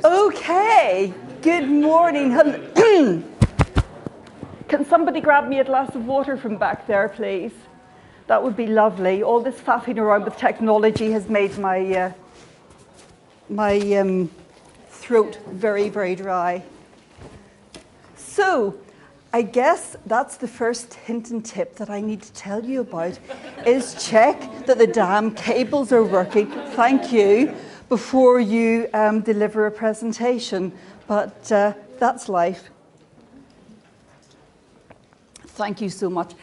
Okay, good morning. Can somebody grab me a glass of water from back there, please? That would be lovely. All this faffing around with technology has made my throat very, very dry. So, I guess that's the first hint and tip that I need to tell you about, is check that the damn cables are working. Thank you. Before you deliver a presentation, but that's life. Thank you so much.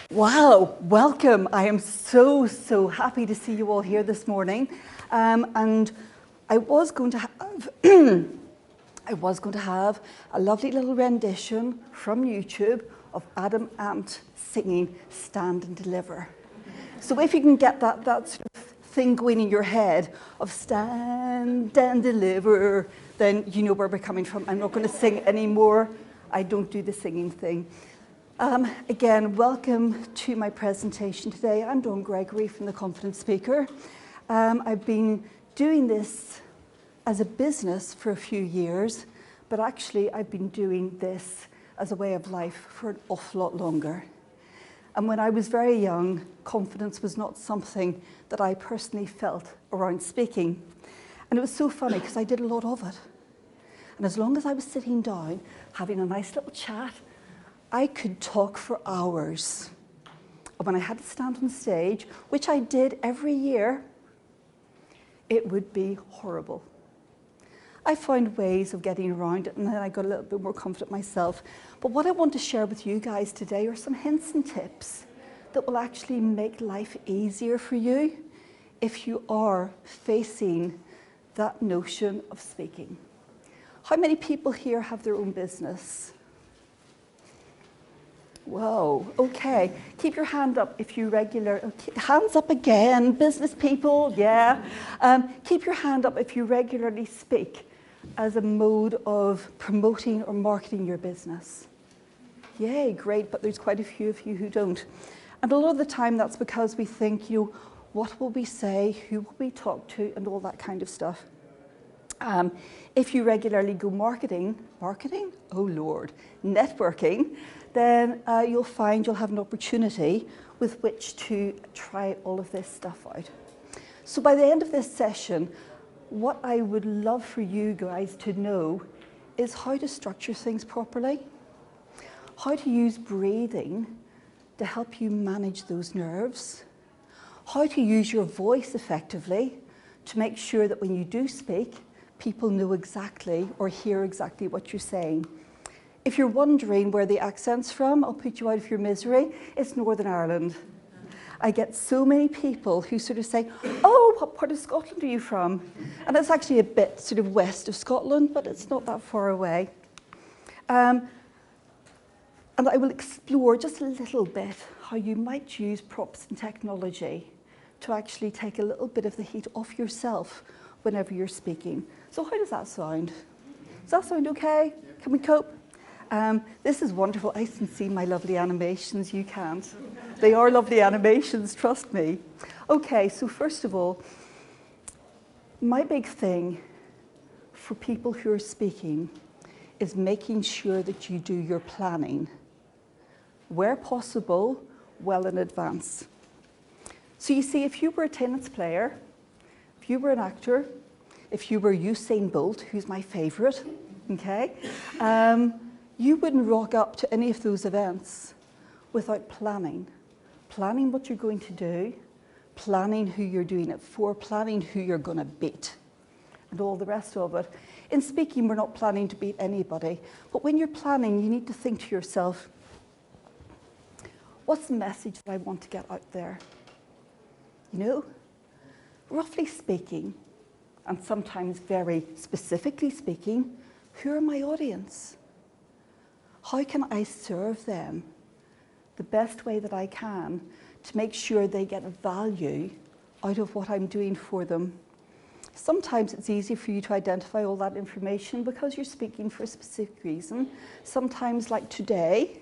Wow, welcome. I am so happy to see you all here this morning. And I was going to have a lovely little rendition from YouTube of Adam Ant singing Stand and Deliver. So if you can get that sort of thing going in your head of stand and deliver, then you know where we're coming from. I'm not going to sing anymore. I don't do the singing thing. Again, welcome to my presentation today. I'm Dawn Gregory from The Confident Speaker. I've been doing this as a business for a few years, but actually I've been doing this as a way of life for an awful lot longer. And when I was very young, confidence was not something that I personally felt around speaking. And it was so funny because I did a lot of it. And as long as I was sitting down, having a nice little chat, I could talk for hours. And when I had to stand on stage, which I did every year, it would be horrible. I found ways of getting around it, and then I got a little bit more confident myself. But what I want to share with you guys today are some hints and tips that will actually make life easier for you if you are facing that notion of speaking. How many people here have their own business? Whoa, okay. Keep your hand up if you hands up again, business people, yeah. Keep your hand up if you regularly speak as a mode of promoting or marketing your business. Yay, great, but there's quite a few of you who don't. And a lot of the time that's because we think, what will we say, who will we talk to, and all that kind of stuff. If you regularly go marketing, oh Lord, networking, then you'll find you'll have an opportunity with which to try all of this stuff out. So by the end of this session, what I would love for you guys to know is how to structure things properly, how to use breathing to help you manage those nerves, how to use your voice effectively to make sure that when you do speak, people know exactly or hear exactly what you're saying. If you're wondering where the accent's from, I'll put you out of your misery. It's Northern Ireland. I get so many people who sort of say, oh, what part of Scotland are you from? And it's actually a bit sort of west of Scotland, but it's not that far away. And I will explore just a little bit how you might use props and technology to actually take a little bit of the heat off yourself whenever you're speaking. So how does that sound? Does that sound okay? Can we cope? This is wonderful. I can see my lovely animations. You can't. They are lovely animations, trust me. Okay, so first of all, my big thing for people who are speaking is making sure that you do your planning, where possible, well in advance. So you see, if you were a tennis player, if you were an actor, if you were Usain Bolt, who's my favorite, okay, you wouldn't rock up to any of those events without planning. Planning what you're going to do, planning who you're doing it for, planning who you're going to beat, and all the rest of it. In speaking, we're not planning to beat anybody, but when you're planning, you need to think to yourself, what's the message that I want to get out there? You know, roughly speaking, and sometimes very specifically speaking, who are my audience? How can I serve them the best way that I can to make sure they get value out of what I'm doing for them? Sometimes it's easy for you to identify all that information because you're speaking for a specific reason. Sometimes, like today,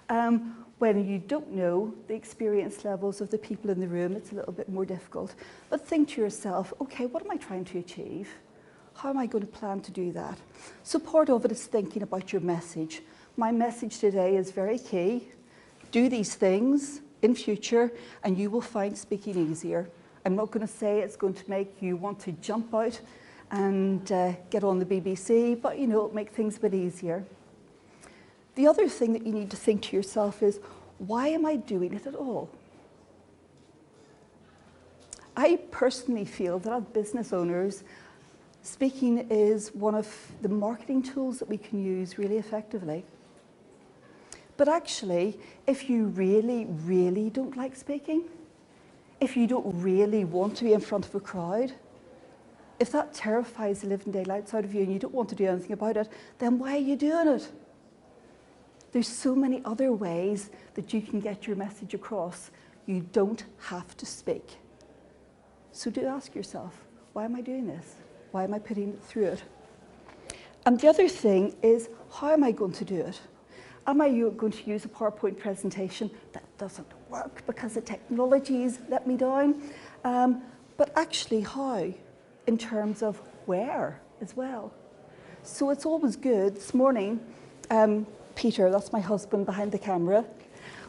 when you don't know the experience levels of the people in the room, it's a little bit more difficult. But think to yourself, okay, what am I trying to achieve? How am I going to plan to do that? So part of it is thinking about your message. My message today is very key. Do these things in future and you will find speaking easier. I'm not going to say it's going to make you want to jump out and get on the BBC, but it'll make things a bit easier. The other thing that you need to think to yourself is, why am I doing it at all? I personally feel that as business owners, speaking is one of the marketing tools that we can use really effectively. But actually, if you really, really don't like speaking, if you don't really want to be in front of a crowd, if that terrifies the living daylights out of you and you don't want to do anything about it, then why are you doing it? There's so many other ways that you can get your message across. You don't have to speak. So do ask yourself, why am I doing this? Why am I putting it through it? And the other thing is, how am I going to do it? Am I going to use a PowerPoint presentation that doesn't work because the technology's let me down? But actually, how? In terms of where as well. So it's always good. This morning, Peter, that's my husband behind the camera,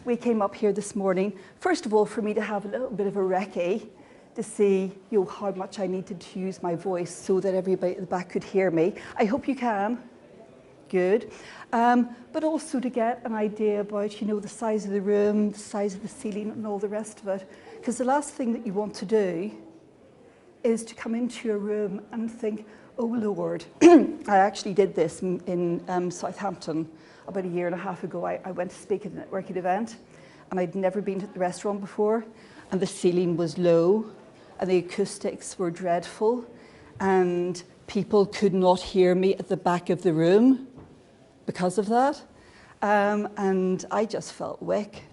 we came up here this morning, first of all, for me to have a little bit of a recce to see how much I needed to use my voice so that everybody at the back could hear me. I hope you can. Good. But also to get an idea about, the size of the room, the size of the ceiling and all the rest of it. Because the last thing that you want to do is to come into your room and think, oh Lord. I actually did this in Southampton about 1.5 years ago. I went to speak at a networking event and I'd never been to the restaurant before, and the ceiling was low and the acoustics were dreadful and people could not hear me at the back of the room because of that. And I just felt weak.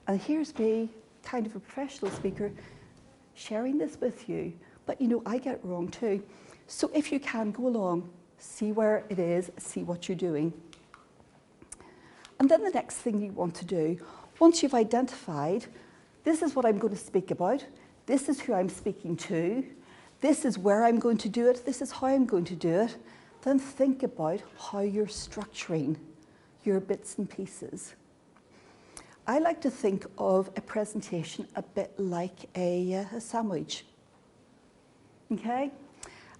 And here's me, kind of a professional speaker, sharing this with you. But I get it wrong too. So if you can, go along, see where it is, see what you're doing. And then the next thing you want to do, once you've identified, this is what I'm going to speak about, this is who I'm speaking to, this is where I'm going to do it, this is how I'm going to do it, then think about how you're structuring your bits and pieces. I like to think of a presentation a bit like a sandwich, okay?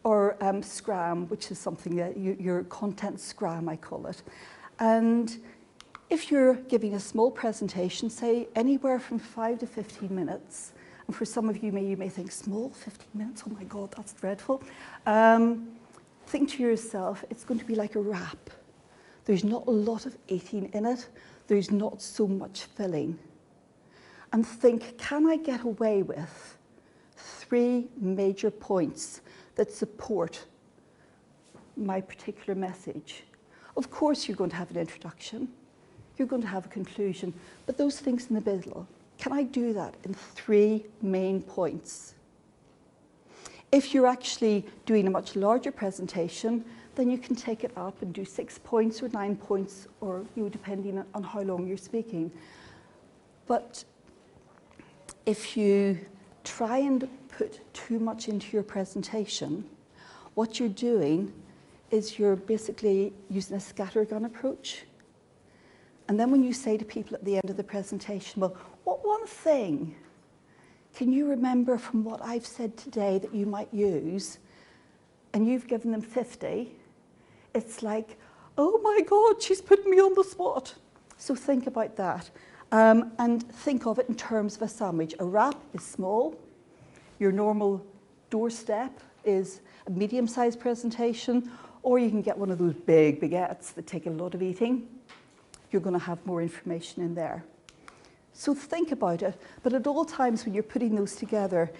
Or Scrum, which is something that your content Scrum, I call it. And if you're giving a small presentation, say anywhere from 5 to 15 minutes, and for some of you, you may think, small, 15 minutes, oh my God, that's dreadful. Think to yourself, it's going to be like a wrap. There's not a lot of eating in it. There's not so much filling. And think, can I get away with 3 major points that support my particular message? Of course, you're going to have an introduction. You're going to have a conclusion. But those things in the middle, can I do that in 3 main points? If you're actually doing a much larger presentation, then you can take it up and do 6 points or 9 points, or depending on how long you're speaking. But if you try and put too much into your presentation, what you're doing is you're basically using a scattergun approach. And then when you say to people at the end of the presentation, well, what one thing can you remember from what I've said today that you might use? And you've given them 50. It's like, oh my God, she's putting me on the spot. So think about that. And think of it in terms of a sandwich. A wrap is small. Your normal doorstep is a medium-sized presentation, or you can get one of those big baguettes that take a lot of eating. You're going to have more information in there. So think about it, but at all times when you're putting those together,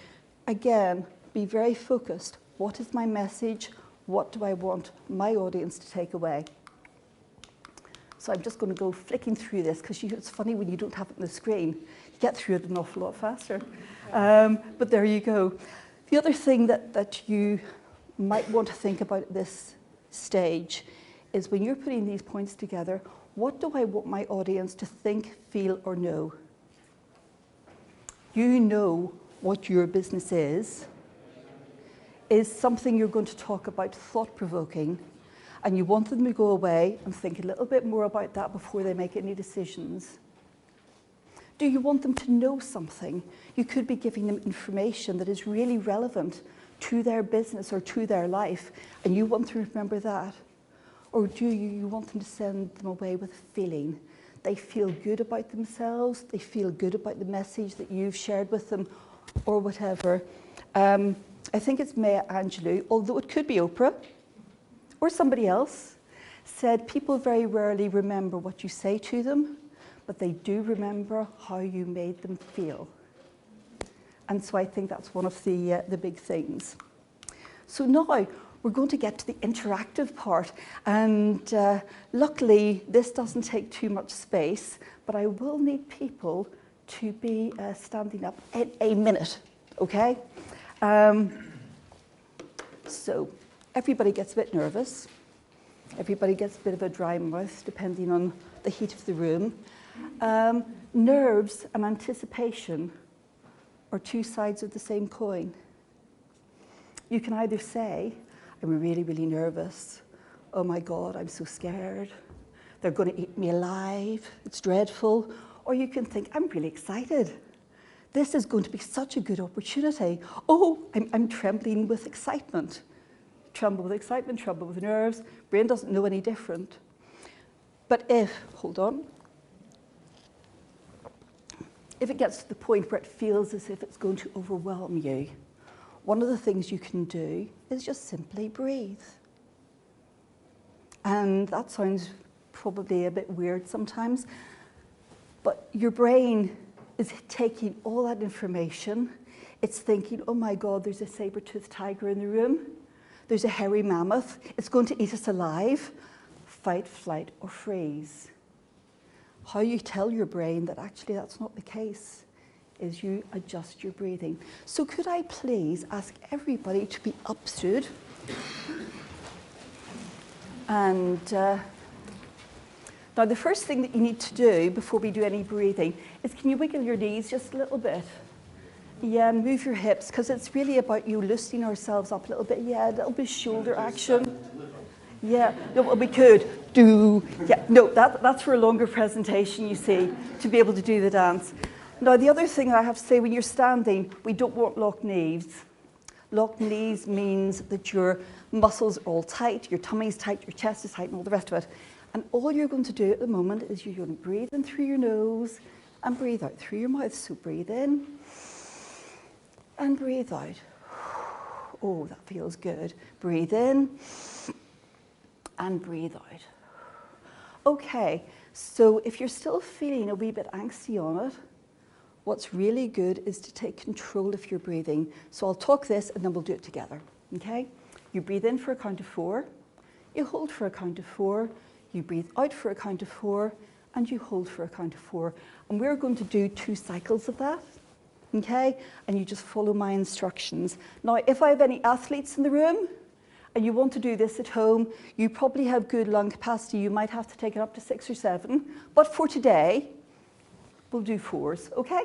again, be very focused. What is my message? What do I want my audience to take away? So I'm just going to go flicking through this, because it's funny when you don't have it on the screen. You get through it an awful lot faster. But there you go. The other thing that you might want to think about at this stage is when you're putting these points together, what do I want my audience to think, feel, or know? You know what your business is. is something you're going to talk about thought-provoking, and you want them to go away and think a little bit more about that before they make any decisions? Do you want them to know something? You could be giving them information that is really relevant to their business or to their life, and you want them to remember that. Or do you want them to send them away with a feeling? They feel good about themselves, they feel good about the message that you've shared with them, or whatever. I think it's Maya Angelou, although it could be Oprah, or somebody else, said people very rarely remember what you say to them, but they do remember how you made them feel. And so I think that's one of the big things. So now we're going to get to the interactive part. And luckily, this doesn't take too much space, but I will need people to be standing up in a minute, okay? So everybody gets a bit nervous. Everybody gets a bit of a dry mouth, depending on the heat of the room. Nerves and anticipation are two sides of the same coin. You can either say, I'm really, really nervous. Oh my God, I'm so scared. They're going to eat me alive. It's dreadful. Or you can think, I'm really excited. This is going to be such a good opportunity. Oh, I'm trembling with excitement. Tremble with excitement, tremble with nerves. Brain doesn't know any different. But hold on. If it gets to the point where it feels as if it's going to overwhelm you, one of the things you can do is just simply breathe. And that sounds probably a bit weird sometimes, but your brain is taking all that information. It's thinking, oh my God, there's a saber-toothed tiger in the room. There's a hairy mammoth. It's going to eat us alive. Fight, flight, or freeze. How you tell your brain that actually that's not the case is you adjust your breathing. So could I please ask everybody to be upstood? And now the first thing that you need to do before we do any breathing is, can you wiggle your knees just a little bit? Yeah, move your hips, because it's really about you loosening ourselves up a little bit. Yeah, a little bit shoulder action. Yeah, no, well, we could do, yeah, no, that's for a longer presentation, you see, to be able to do the dance. Now, the other thing I have to say, when you're standing, we don't want locked knees. Locked knees means that your muscles are all tight, your tummy's tight, your chest is tight, and all the rest of it. And all you're going to do at the moment is you're going to breathe in through your nose and breathe out through your mouth. So breathe in and breathe out. Oh, that feels good. Breathe in and breathe out. Okay, so if you're still feeling a wee bit angsty on it, what's really good is to take control of your breathing. So I'll talk this and then we'll do it together, okay? You breathe in for a count of 4, you hold for a count of 4, you breathe out for a count of 4, and you hold for a count of 4. And we're going to do 2 cycles of that, okay? And you just follow my instructions. Now, if I have any athletes in the room, and you want to do this at home, you probably have good lung capacity. You might have to take it up to 6 or 7. But for today, we'll do 4s, okay?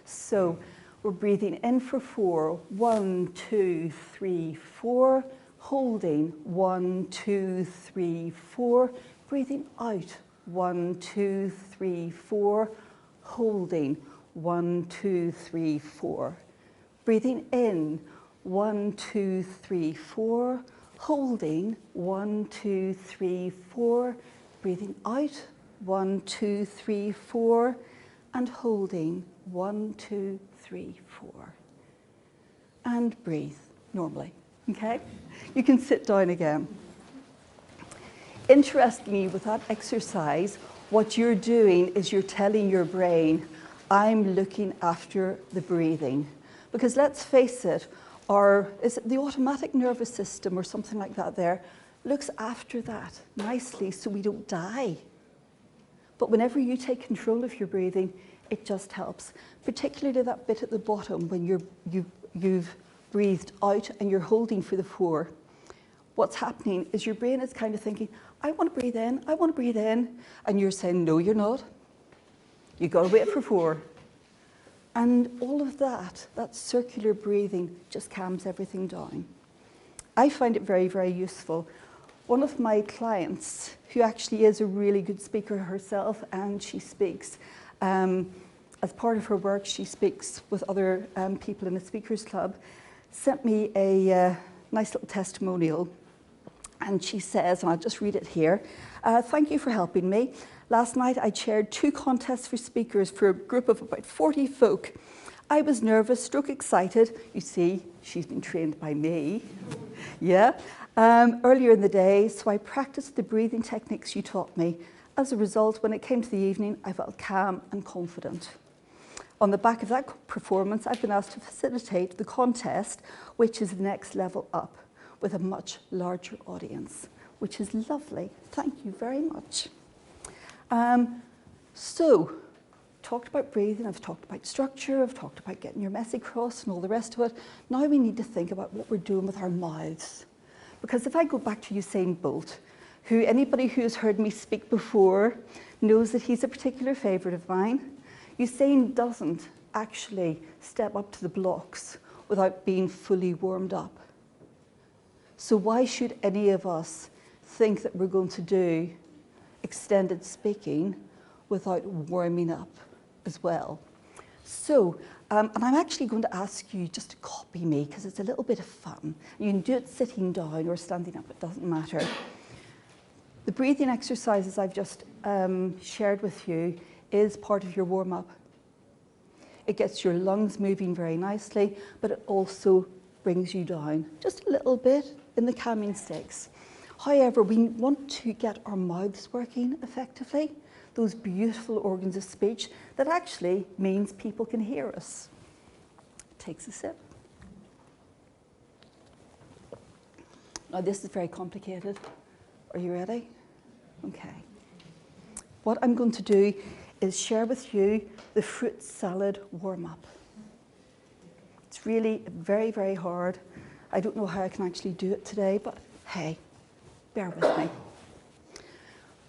So we're breathing in for 4. 1, 2, 3, 4. Holding. 1, 2, 3, 4. Breathing out. 1, 2, 3, 4. Holding. 1, 2, 3, 4. Breathing in. 1, 2, 3, 4. Holding. 1, 2, 3, 4. Breathing out. 1, 2, 3, 4. And holding. 1, 2, 3, 4. And breathe normally. Okay? You can sit down again. Interestingly, with that exercise, what you're doing is you're telling your brain, I'm looking after the breathing. Because let's face it, is it the automatic nervous system or something like that there, looks after that nicely so we don't die. But whenever you take control of your breathing, it just helps. Particularly that bit at the bottom when you've breathed out and you're holding for the 4. What's happening is your brain is kind of thinking, I want to breathe in, I want to breathe in. And you're saying, no, you're not. You've got to wait for 4. And all of that circular breathing just calms everything down. I find it very, very useful. One of my clients, who actually is a really good speaker herself, and she speaks, as part of her work, she speaks with other people in the Speakers Club, sent me a nice little testimonial. And she says, and I'll just read it here, thank you for helping me. Last night I chaired 2 contests for speakers for a group of about 40 folk. I was nervous, stroke excited. You see, she's been trained by me. Yeah. Earlier in the day, so I practiced the breathing techniques you taught me. As a result, when it came to the evening, I felt calm and confident. On the back of that performance, I've been asked to facilitate the contest, which is the next level up, with a much larger audience, which is lovely. Thank you very much. So, talked about breathing, I've talked about structure, I've talked about getting your message across and all the rest of it. Now we need to think about what we're doing with our mouths. Because if I go back to Usain Bolt, who anybody who's heard me speak before knows that he's a particular favourite of mine, Usain doesn't actually step up to the blocks without being fully warmed up. So why should any of us think that we're going to do extended speaking without warming up as well? So, and I'm actually going to ask you just to copy me because it's a little bit of fun. You can do it sitting down or standing up, it doesn't matter. The breathing exercises I've just shared with you is part of your warm-up. It gets your lungs moving very nicely, but it also brings you down just a little bit in the calming stakes. However, we want to get our mouths working effectively, those beautiful organs of speech that actually means people can hear us. Takes a sip. Now this is very complicated. Are you ready? Okay. What I'm going to do is share with you the fruit salad warm-up. It's really very, very hard. I don't know how I can actually do it today, but hey, bear with me.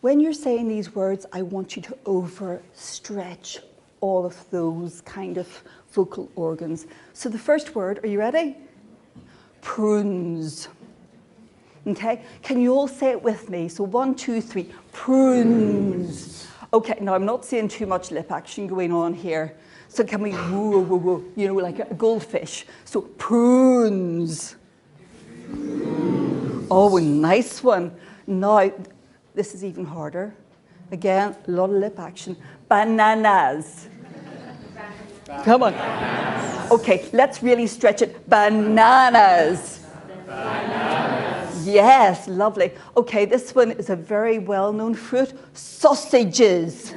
When you're saying these words, I want you to overstretch all of those kind of vocal organs. So the first word, are you ready? Prunes. Okay, can you all say it with me? So 1, 2, 3, prunes. Okay, now I'm not seeing too much lip action going on here. So can we, woo, woo, woo, you know, like a goldfish. So prunes. Oh, nice one. Now, this is even harder. Again, a lot of lip action. Bananas. Come on. Okay, let's really stretch it. Bananas. Bananas. Yes, lovely. Okay, this one is a very well-known fruit. Sausages.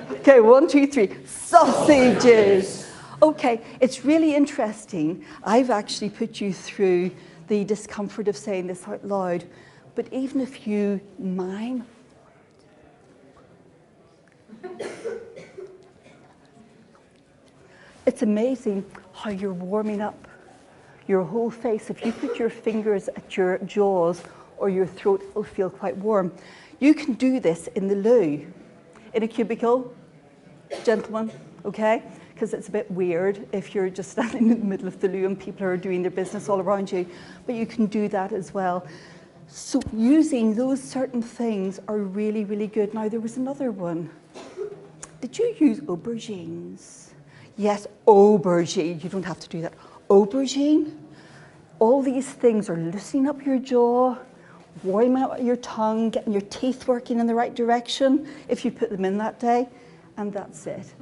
Okay, 1, 2, 3. Sausages. Okay, it's really interesting. I've actually put you through the discomfort of saying this out loud, but even if you mime, it's amazing how you're warming up your whole face. If you put your fingers at your jaws or your throat, it'll feel quite warm. You can do this in the loo, in a cubicle, gentlemen, okay? Because it's a bit weird if you're just standing in the middle of the loo and people are doing their business all around you, but you can do that as well. So using those certain things are really, really good. Now, there was another one. Did you use aubergines? Yes, aubergine. You don't have to do that. Aubergine. All these things are loosening up your jaw, warming up your tongue, getting your teeth working in the right direction if you put them in that day, and that's it.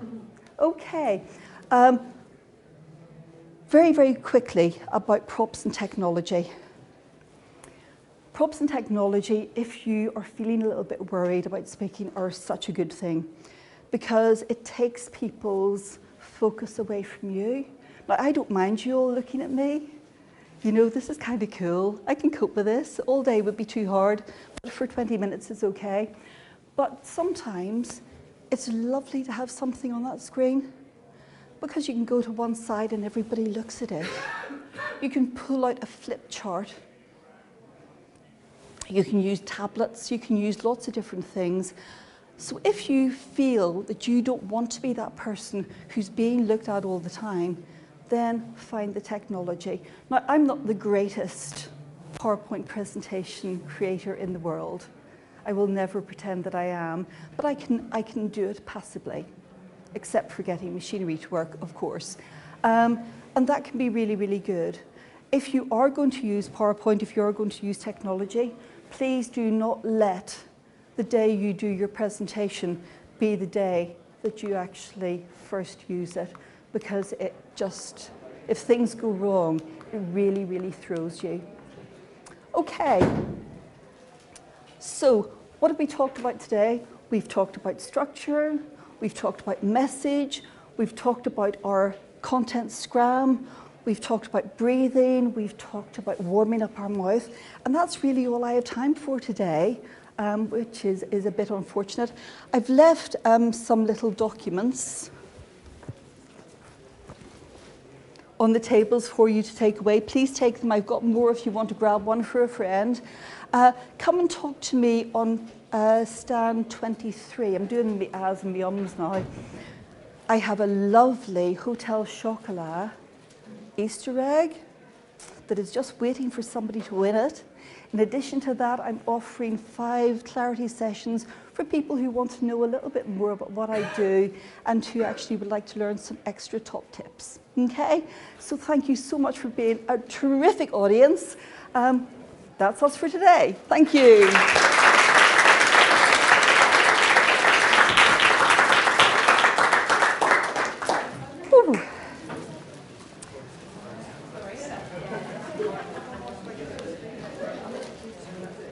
Okay. Very, very quickly about props and technology. Props and technology, if you are feeling a little bit worried about speaking, are such a good thing because it takes people's focus away from you. Now, I don't mind you all looking at me. You know, this is kind of cool. I can cope with this. All day would be too hard, but for 20 minutes is okay. But sometimes it's lovely to have something on that screen because you can go to one side and everybody looks at it. You can pull out a flip chart. You can use tablets. You can use lots of different things. So if you feel that you don't want to be that person who's being looked at all the time, then find the technology. Now, I'm not the greatest PowerPoint presentation creator in the world. I will never pretend that I am, but I can do it passively, except for getting machinery to work, of course. And that can be really, really good. If you are going to use PowerPoint, if you're going to use technology, please do not let the day you do your presentation be the day that you actually first use it, because it just, if things go wrong, it really, really throws you. Okay, so what have we talked about today? We've talked about structure, we've talked about message, we've talked about our content scrum, we've talked about breathing, we've talked about warming up our mouth, and that's really all I have time for today, which is a bit unfortunate. I've left some little documents on the tables for you to take away. Please take them. I've got more if you want to grab one for a friend. Come and talk to me on stand 23. I'm doing the ahs and the ums now. I have a lovely Hotel Chocolat Easter egg that is just waiting for somebody to win it. In addition to that, I'm offering 5 clarity sessions for people who want to know a little bit more about what I do and who actually would like to learn some extra top tips. Okay? So thank you so much for being a terrific audience. That's us for today. Thank you.